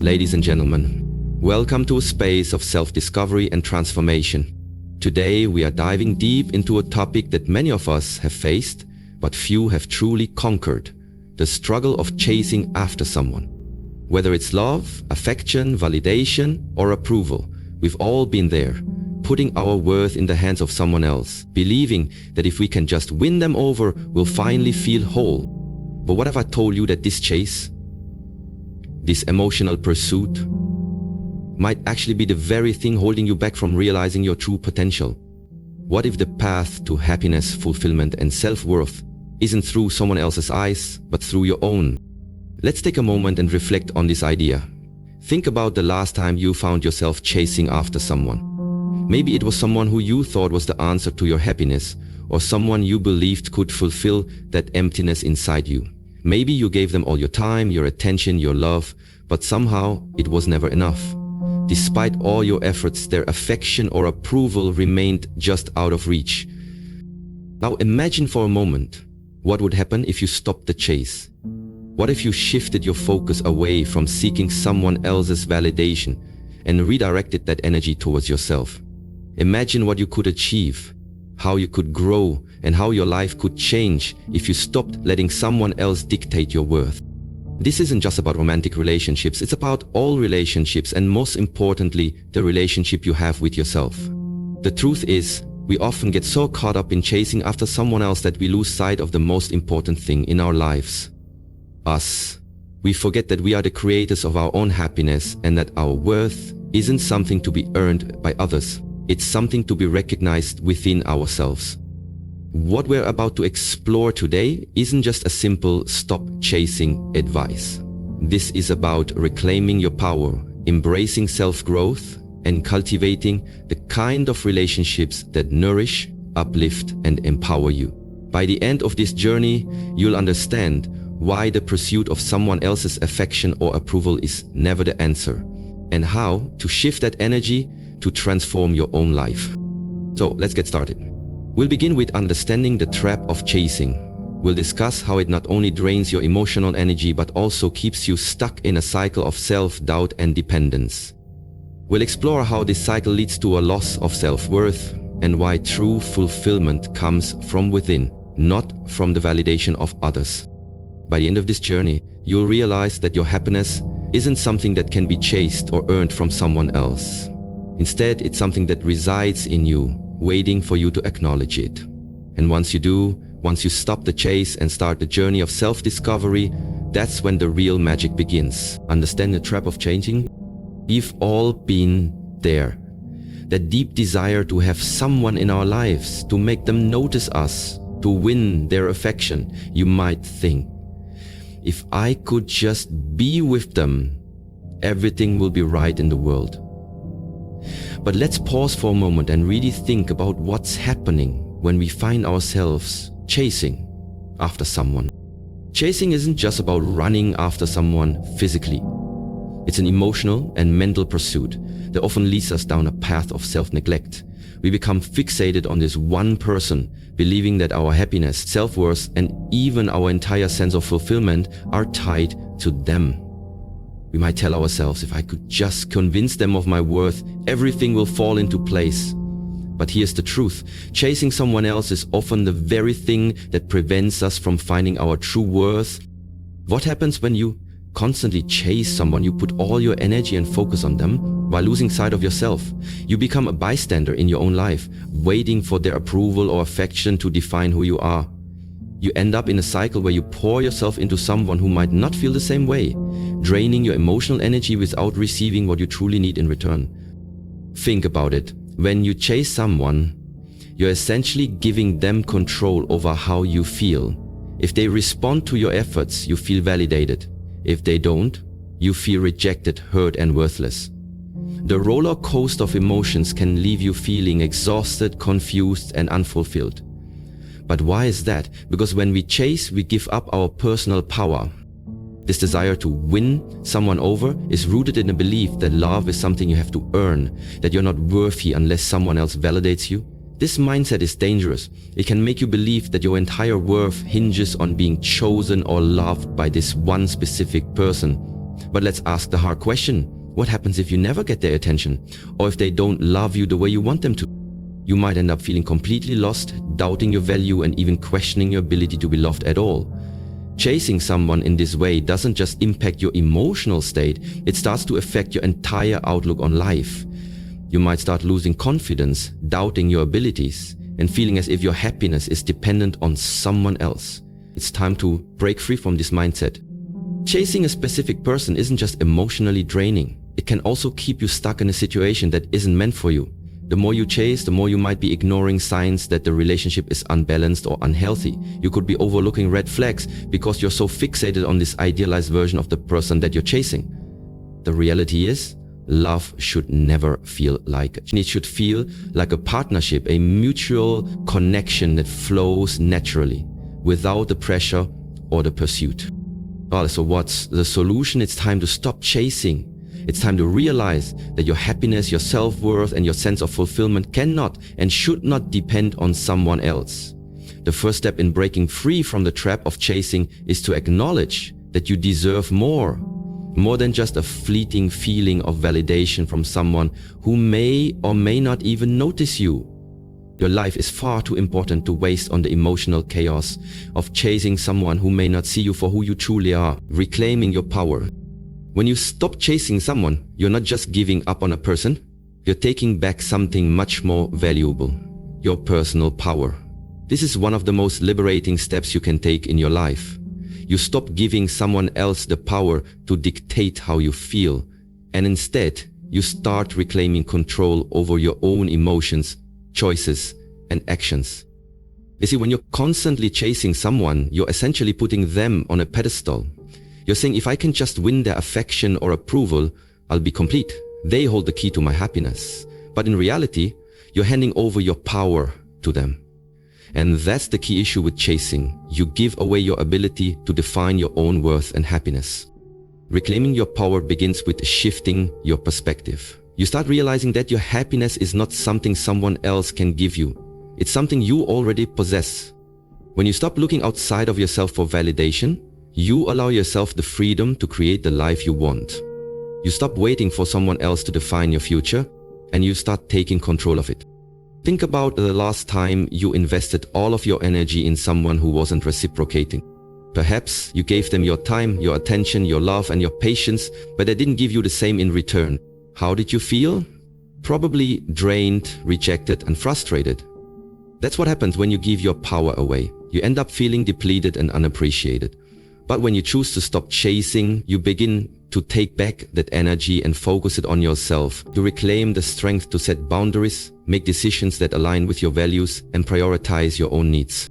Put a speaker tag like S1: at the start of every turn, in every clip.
S1: Ladies and gentlemen, welcome to a space of self-discovery and transformation. Today we are diving deep into a topic that many of us have faced, but few have truly conquered: the struggle of chasing after someone. Whether it's love, affection, validation, or approval, we've all been there, putting our worth in the hands of someone else, believing that if we can just win them over, we'll finally feel whole. But what if I told you that this chase, this emotional pursuit, might actually be the very thing holding you back from realizing your true potential? What if the path to happiness, fulfillment, and self-worth isn't through someone else's eyes, but through your own? Let's take a moment and reflect on this idea. Think about the last time you found yourself chasing after someone. Maybe it was someone who you thought was the answer to your happiness, or someone you believed could fulfill that emptiness inside you. Maybe you gave them all your time, your attention, your love, but somehow it was never enough. Despite all your efforts, their affection or approval remained just out of reach. Now imagine for a moment what would happen if you stopped the chase. What if you shifted your focus away from seeking someone else's validation and redirected that energy towards yourself? Imagine what you could achieve, how you could grow, and how your life could change if you stopped letting someone else dictate your worth. This isn't just about romantic relationships, it's about all relationships, and most importantly, the relationship you have with yourself. The truth is, we often get so caught up in chasing after someone else that we lose sight of the most important thing in our lives: us. We forget that we are the creators of our own happiness and that our worth isn't something to be earned by others. It's something to be recognized within ourselves. What we're about to explore today isn't just a simple stop chasing advice. This is about reclaiming your power, embracing self-growth, and cultivating the kind of relationships that nourish, uplift, and empower you. By the end of this journey, you'll understand why the pursuit of someone else's affection or approval is never the answer, and how to shift that energy to transform your own life. So let's get started. We'll begin with understanding the trap of chasing. We'll discuss how it not only drains your emotional energy but also keeps you stuck in a cycle of self-doubt and dependence. We'll explore how this cycle leads to a loss of self-worth and why true fulfillment comes from within, not from the validation of others. By the end of this journey, you'll realize that your happiness isn't something that can be chased or earned from someone else. Instead, it's something that resides in you, waiting for you to acknowledge it. And once you do, once you stop the chase and start the journey of self-discovery, that's when the real magic begins. Understand the trap of changing? We've all been there. That deep desire to have someone in our lives, to make them notice us, to win their affection. You might think, if I could just be with them, everything will be right in the world. But let's pause for a moment and really think about what's happening when we find ourselves chasing after someone. Chasing isn't just about running after someone physically. It's an emotional and mental pursuit that often leads us down a path of self-neglect. We become fixated on this one person, believing that our happiness, self-worth, and even our entire sense of fulfillment are tied to them. We might tell ourselves, if I could just convince them of my worth, everything will fall into place. But here's the truth. Chasing someone else is often the very thing that prevents us from finding our true worth. What happens when you constantly chase someone? You put all your energy and focus on them while losing sight of yourself. You become a bystander in your own life, waiting for their approval or affection to define who you are. You end up in a cycle where you pour yourself into someone who might not feel the same way, draining your emotional energy without receiving what you truly need in return. Think about it. When you chase someone, you're essentially giving them control over how you feel. If they respond to your efforts, you feel validated. If they don't, you feel rejected, hurt, and worthless. The roller coaster of emotions can leave you feeling exhausted, confused, and unfulfilled. But why is that? Because when we chase, we give up our personal power. This desire to win someone over is rooted in a belief that love is something you have to earn, that you're not worthy unless someone else validates you. This mindset is dangerous. It can make you believe that your entire worth hinges on being chosen or loved by this one specific person. But let's ask the hard question. What happens if you never get their attention? Or if they don't love you the way you want them to? You might end up feeling completely lost, doubting your value, and even questioning your ability to be loved at all. Chasing someone in this way doesn't just impact your emotional state, it starts to affect your entire outlook on life. You might start losing confidence, doubting your abilities, and feeling as if your happiness is dependent on someone else. It's time to break free from this mindset. Chasing a specific person isn't just emotionally draining. It can also keep you stuck in a situation that isn't meant for you. The more you chase, the more you might be ignoring signs that the relationship is unbalanced or unhealthy. You could be overlooking red flags because you're so fixated on this idealized version of the person that you're chasing. The reality is, love should never feel like it. It should feel like a partnership, a mutual connection that flows naturally, without the pressure or the pursuit. Well, so what's the solution? It's time to stop chasing. It's time to realize that your happiness, your self-worth, and your sense of fulfillment cannot and should not depend on someone else. The first step in breaking free from the trap of chasing is to acknowledge that you deserve more than just a fleeting feeling of validation from someone who may or may not even notice you. Your life is far too important to waste on the emotional chaos of chasing someone who may not see you for who you truly are. Reclaiming your power. When you stop chasing someone, you're not just giving up on a person, you're taking back something much more valuable, your personal power. This is one of the most liberating steps you can take in your life. You stop giving someone else the power to dictate how you feel, and instead, you start reclaiming control over your own emotions, choices, and actions. You see, when you're constantly chasing someone, you're essentially putting them on a pedestal. You're saying, if I can just win their affection or approval, I'll be complete. They hold the key to my happiness. But in reality, you're handing over your power to them. And that's the key issue with chasing. You give away your ability to define your own worth and happiness. Reclaiming your power begins with shifting your perspective. You start realizing that your happiness is not something someone else can give you. It's something you already possess. When you stop looking outside of yourself for validation, you allow yourself the freedom to create the life you want. You stop waiting for someone else to define your future, and you start taking control of it. Think about the last time you invested all of your energy in someone who wasn't reciprocating. Perhaps you gave them your time, your attention, your love, and your patience, but they didn't give you the same in return. How did you feel? Probably drained, rejected, and frustrated. That's what happens when you give your power away. You end up feeling depleted and unappreciated. But when you choose to stop chasing, you begin to take back that energy and focus it on yourself. You reclaim the strength to set boundaries, make decisions that align with your values, and prioritize your own needs.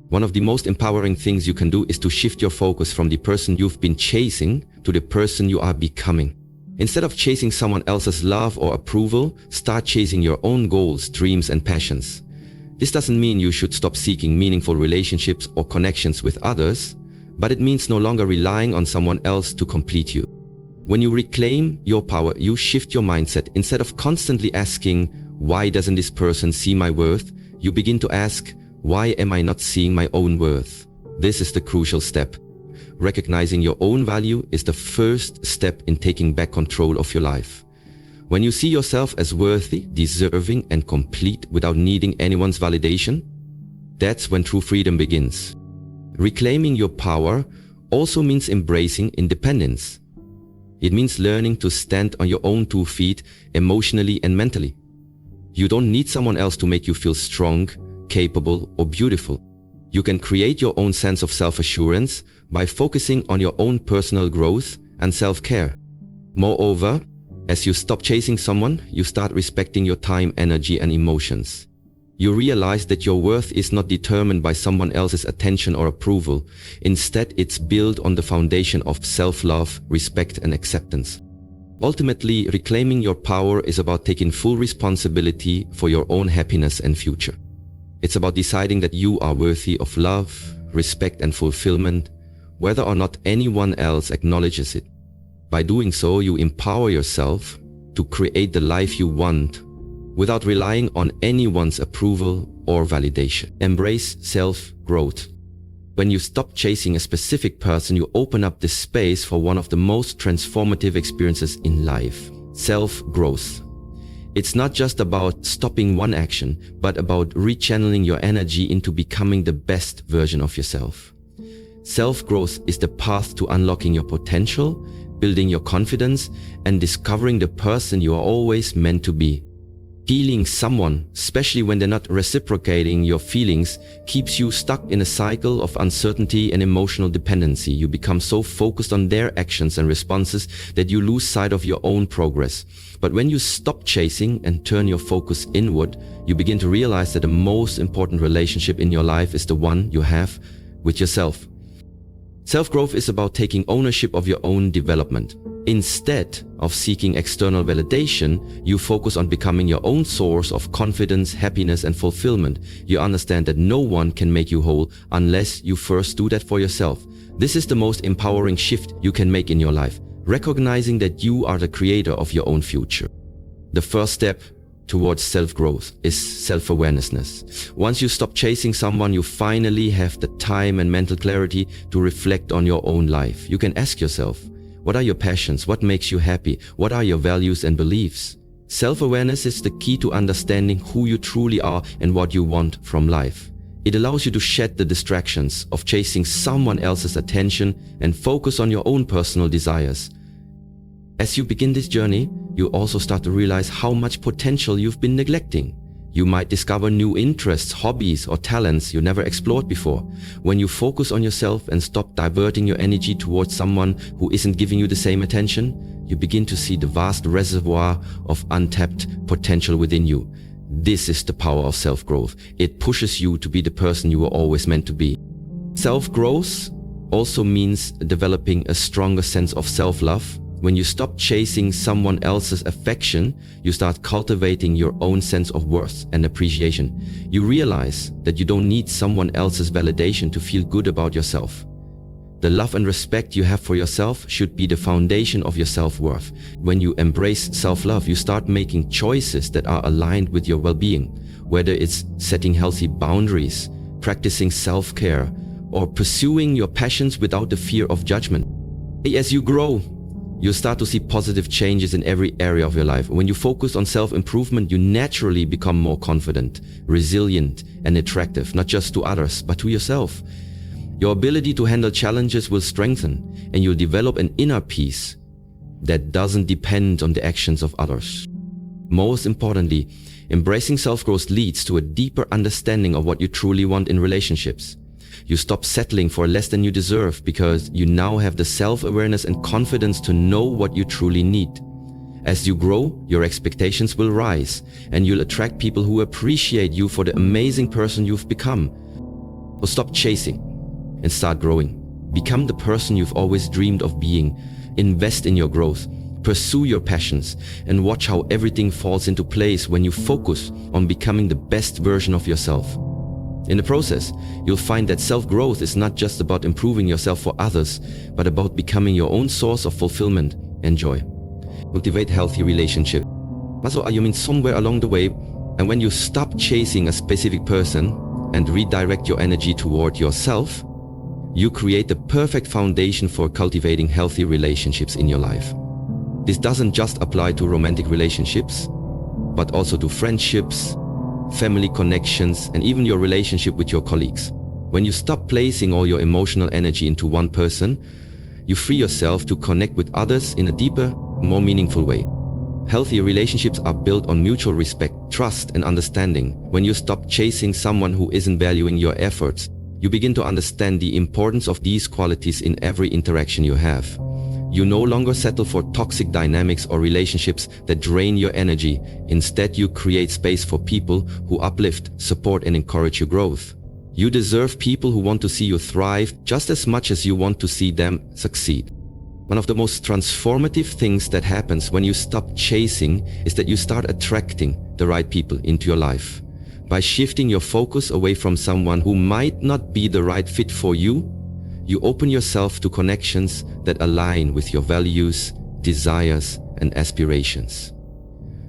S1: One of the most empowering things you can do is to shift your focus from the person you've been chasing to the person you are becoming. Instead of chasing someone else's love or approval, start chasing your own goals, dreams, and passions. This doesn't mean you should stop seeking meaningful relationships or connections with others, but it means no longer relying on someone else to complete you. When you reclaim your power, you shift your mindset. Instead of constantly asking, why doesn't this person see my worth? You begin to ask, why am I not seeing my own worth? This is the crucial step. Recognizing your own value is the first step in taking back control of your life. When you see yourself as worthy, deserving, and complete without needing anyone's validation, that's when true freedom begins. Reclaiming your power also means embracing independence. It means learning to stand on your own 2 feet emotionally and mentally. You don't need someone else to make you feel strong, capable, or beautiful. You can create your own sense of self-assurance by focusing on your own personal growth and self-care. Moreover, as you stop chasing someone, you start respecting your time, energy, and emotions. You realize that your worth is not determined by someone else's attention or approval. Instead, it's built on the foundation of self-love, respect, and acceptance. Ultimately, reclaiming your power is about taking full responsibility for your own happiness and future. It's about deciding that you are worthy of love, respect, and fulfillment, whether or not anyone else acknowledges it. By doing so, you empower yourself to create the life you want without relying on anyone's approval or validation. Embrace self-growth. When you stop chasing a specific person, you open up the space for one of the most transformative experiences in life: self-growth. It's not just about stopping one action, but about rechanneling your energy into becoming the best version of yourself. Self-growth is the path to unlocking your potential, building your confidence, and discovering the person you are always meant to be. Healing someone, especially when they're not reciprocating your feelings, keeps you stuck in a cycle of uncertainty and emotional dependency. You become so focused on their actions and responses that you lose sight of your own progress. But when you stop chasing and turn your focus inward, you begin to realize that the most important relationship in your life is the one you have with yourself. Self-growth is about taking ownership of your own development. Instead of seeking external validation, you focus on becoming your own source of confidence, happiness, and fulfillment. You understand that no one can make you whole unless you first do that for yourself. This is the most empowering shift you can make in your life, recognizing that you are the creator of your own future. The first step towards self-growth is self-awareness. Once you stop chasing someone, you finally have the time and mental clarity to reflect on your own life. You can ask yourself, what are your passions? What makes you happy? What are your values and beliefs? Self-awareness is the key to understanding who you truly are and what you want from life. It allows you to shed the distractions of chasing someone else's attention and focus on your own personal desires. As you begin this journey, you also start to realize how much potential you've been neglecting. You might discover new interests, hobbies, or talents you never explored before. When you focus on yourself and stop diverting your energy towards someone who isn't giving you the same attention, you begin to see the vast reservoir of untapped potential within you. This is the power of self-growth. It pushes you to be the person you were always meant to be. Self-growth also means developing a stronger sense of self-love. When you stop chasing someone else's affection, you start cultivating your own sense of worth and appreciation. You realize that you don't need someone else's validation to feel good about yourself. The love and respect you have for yourself should be the foundation of your self-worth. When you embrace self-love, you start making choices that are aligned with your well-being, whether it's setting healthy boundaries, practicing self-care, or pursuing your passions without the fear of judgment. As you grow, you start to see positive changes in every area of your life. When you focus on self-improvement, you naturally become more confident, resilient, and attractive, not just to others, but to yourself. Your ability to handle challenges will strengthen, and you'll develop an inner peace that doesn't depend on the actions of others. Most importantly, embracing self-growth leads to a deeper understanding of what you truly want in relationships. You stop settling for less than you deserve because you now have the self-awareness and confidence to know what you truly need. As you grow, your expectations will rise, and you'll attract people who appreciate you for the amazing person you've become. So stop chasing and start growing. Become the person you've always dreamed of being. Invest in your growth. Pursue your passions and watch how everything falls into place when you focus on becoming the best version of yourself. In the process, you'll find that self-growth is not just about improving yourself for others, but about becoming your own source of fulfillment and joy. Cultivate healthy relationships. Also, you mean somewhere along the way, and when you stop chasing a specific person and redirect your energy toward yourself, you create the perfect foundation for cultivating healthy relationships in your life. This doesn't just apply to romantic relationships, but also to friendships, family connections, and even your relationship with your colleagues. When you stop placing all your emotional energy into one person, you free yourself to connect with others in a deeper, more meaningful way. Healthy relationships are built on mutual respect, trust, and understanding. When you stop chasing someone who isn't valuing your efforts, you begin to understand the importance of these qualities in every interaction you have. You no longer settle for toxic dynamics or relationships that drain your energy. Instead, you create space for people who uplift, support, and encourage your growth. You deserve people who want to see you thrive just as much as you want to see them succeed. One of the most transformative things that happens when you stop chasing is that you start attracting the right people into your life. By shifting your focus away from someone who might not be the right fit for you, you open yourself to connections that align with your values, desires, and aspirations.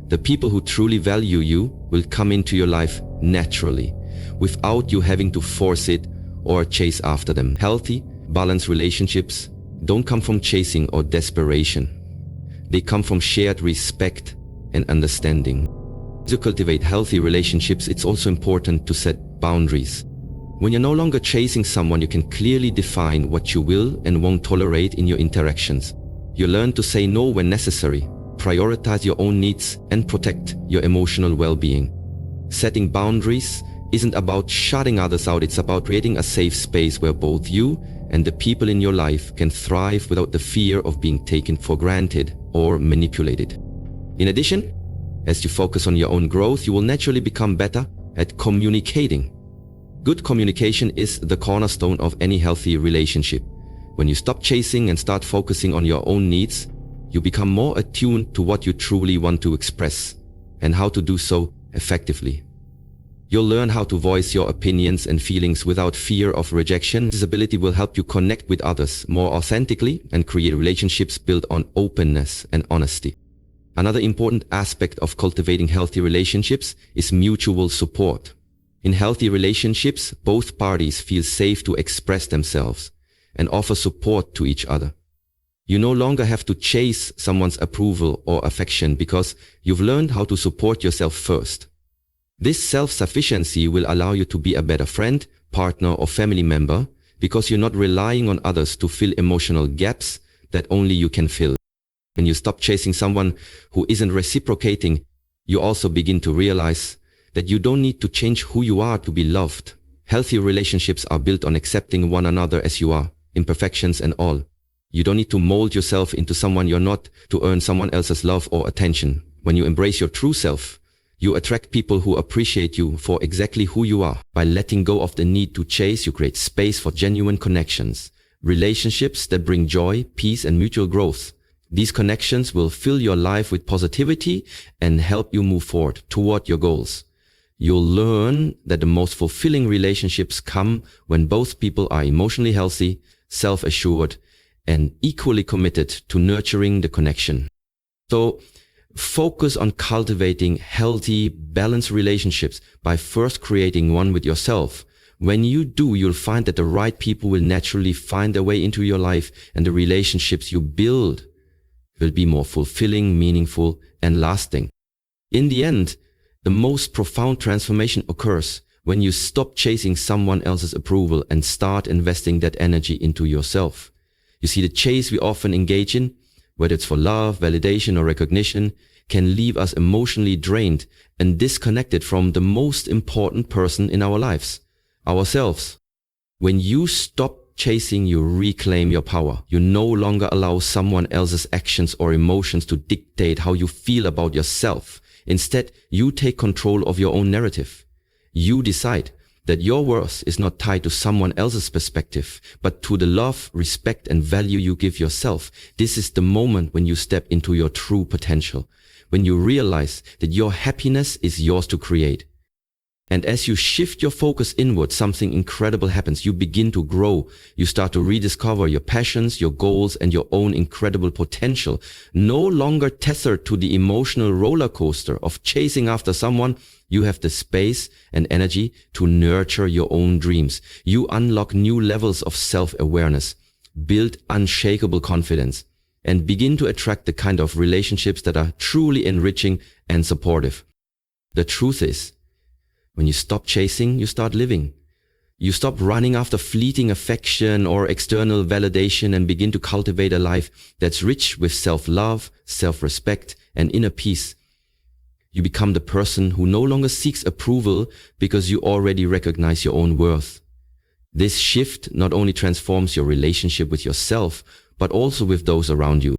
S1: The people who truly value you will come into your life naturally, without you having to force it or chase after them. Healthy, balanced relationships don't come from chasing or desperation. They come from shared respect and understanding. To cultivate healthy relationships, it's also important to set boundaries. When you're no longer chasing someone, you can clearly define what you will and won't tolerate in your interactions. You learn to say no when necessary, prioritize your own needs, and protect your emotional well-being. Setting boundaries isn't about shutting others out, it's about creating a safe space where both you and the people in your life can thrive without the fear of being taken for granted or manipulated. In addition, as you focus on your own growth, you will naturally become better at communicating. Good communication is the cornerstone of any healthy relationship. When you stop chasing and start focusing on your own needs, you become more attuned to what you truly want to express and how to do so effectively. You'll learn how to voice your opinions and feelings without fear of rejection. This ability will help you connect with others more authentically and create relationships built on openness and honesty. Another important aspect of cultivating healthy relationships is mutual support. In healthy relationships, both parties feel safe to express themselves and offer support to each other. You no longer have to chase someone's approval or affection because you've learned how to support yourself first. This self-sufficiency will allow you to be a better friend, partner, or family member because you're not relying on others to fill emotional gaps that only you can fill. When you stop chasing someone who isn't reciprocating, you also begin to realize that you don't need to change who you are to be loved. Healthy relationships are built on accepting one another as you are, imperfections and all. You don't need to mold yourself into someone you're not to earn someone else's love or attention. When you embrace your true self, you attract people who appreciate you for exactly who you are. By letting go of the need to chase, you create space for genuine connections, relationships that bring joy, peace, and mutual growth. These connections will fill your life with positivity and help you move forward toward your goals. You'll learn that the most fulfilling relationships come when both people are emotionally healthy, self-assured, and equally committed to nurturing the connection. So, focus on cultivating healthy, balanced relationships by first creating one with yourself. When you do, you'll find that the right people will naturally find their way into your life, and the relationships you build will be more fulfilling, meaningful, and lasting. In the end, the most profound transformation occurs when you stop chasing someone else's approval and start investing that energy into yourself. You see, the chase we often engage in, whether it's for love, validation, or recognition, can leave us emotionally drained and disconnected from the most important person in our lives, ourselves. When you stop chasing, you reclaim your power. You no longer allow someone else's actions or emotions to dictate how you feel about yourself. Instead, you take control of your own narrative. You decide that your worth is not tied to someone else's perspective, but to the love, respect, and value you give yourself. This is the moment when you step into your true potential, when you realize that your happiness is yours to create. And as you shift your focus inward, something incredible happens. You begin to grow. You start to rediscover your passions, your goals, and your own incredible potential. No longer tethered to the emotional roller coaster of chasing after someone, you have the space and energy to nurture your own dreams. You unlock new levels of self-awareness, build unshakable confidence, and begin to attract the kind of relationships that are truly enriching and supportive. The truth is, when you stop chasing, you start living. You stop running after fleeting affection or external validation and begin to cultivate a life that's rich with self-love, self-respect, and inner peace. You become the person who no longer seeks approval because you already recognize your own worth. This shift not only transforms your relationship with yourself, but also with those around you.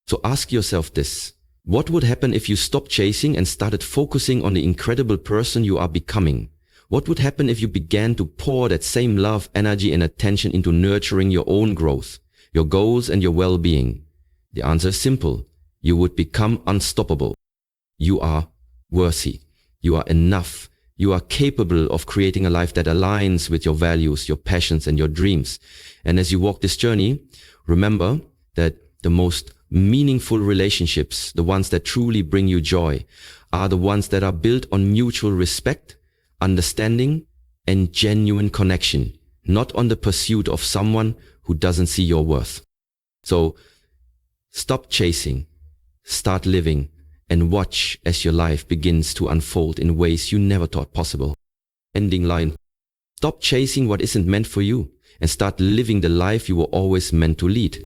S1: So ask yourself this. What would happen if you stopped chasing and started focusing on the incredible person you are becoming? What would happen if you began to pour that same love, energy, and attention into nurturing your own growth, your goals, and your well-being? The answer is simple. You would become unstoppable. You are worthy. You are enough. You are capable of creating a life that aligns with your values, your passions, and your dreams. And as you walk this journey, remember that the most meaningful relationships, the ones that truly bring you joy, are the ones that are built on mutual respect, understanding, and genuine connection. not on the pursuit of someone who doesn't see your worth. So stop chasing, start living, and watch as your life begins to unfold in ways you never thought possible. Ending line. Stop chasing what isn't meant for you and start living the life you were always meant to lead.